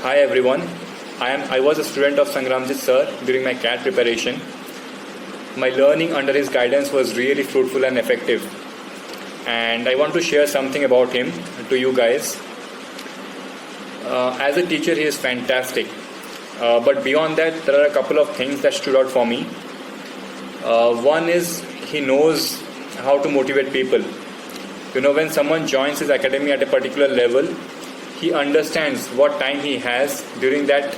Hi everyone. I was a student of Sangramjit Sir during my CAT preparation. My learning under his guidance was really fruitful and effective. And I want to share something about him to you guys. As a teacher, he is fantastic. But beyond that, there are a couple of things that stood out for me. One is he knows how to motivate people. When someone joins his academy at a particular level, he understands what time he has during that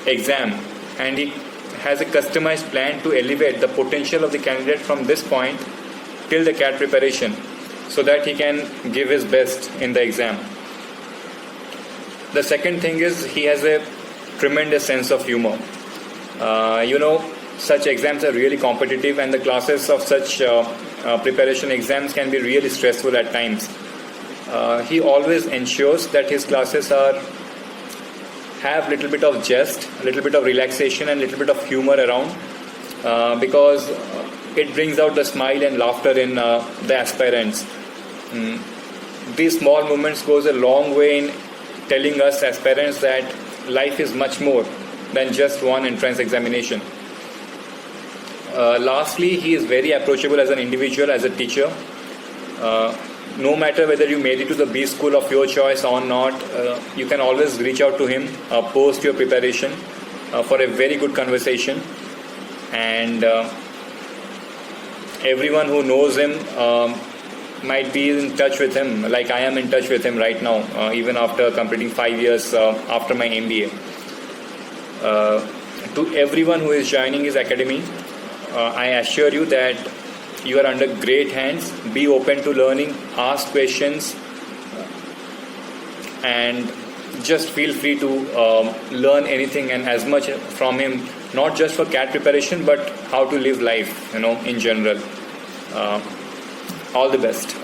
exam, and he has a customized plan to elevate the potential of the candidate from this point till the CAT preparation so that he can give his best in the exam. The second thing is he has a tremendous sense of humor. Such exams are really competitive, and the classes of such preparation exams can be really stressful at times. He always ensures that his classes have little bit of jest, a little bit of relaxation and little bit of humor around because it brings out the smile and laughter in the aspirants. These small moments goes a long way in telling us aspirants that life is much more than just one entrance examination. Lastly, he is very approachable as an individual, as a teacher. No matter whether you made it to the B school of your choice or not, you can always reach out to him post your preparation for a very good conversation. And everyone who knows him might be in touch with him, like I am in touch with him right now, even after completing 5 years after my MBA. To everyone who is joining his academy, I assure you that you are under great hands. Be open to learning, ask questions, and just feel free to learn anything and as much from him, not just for CAT preparation, but how to live life, in general. All the best.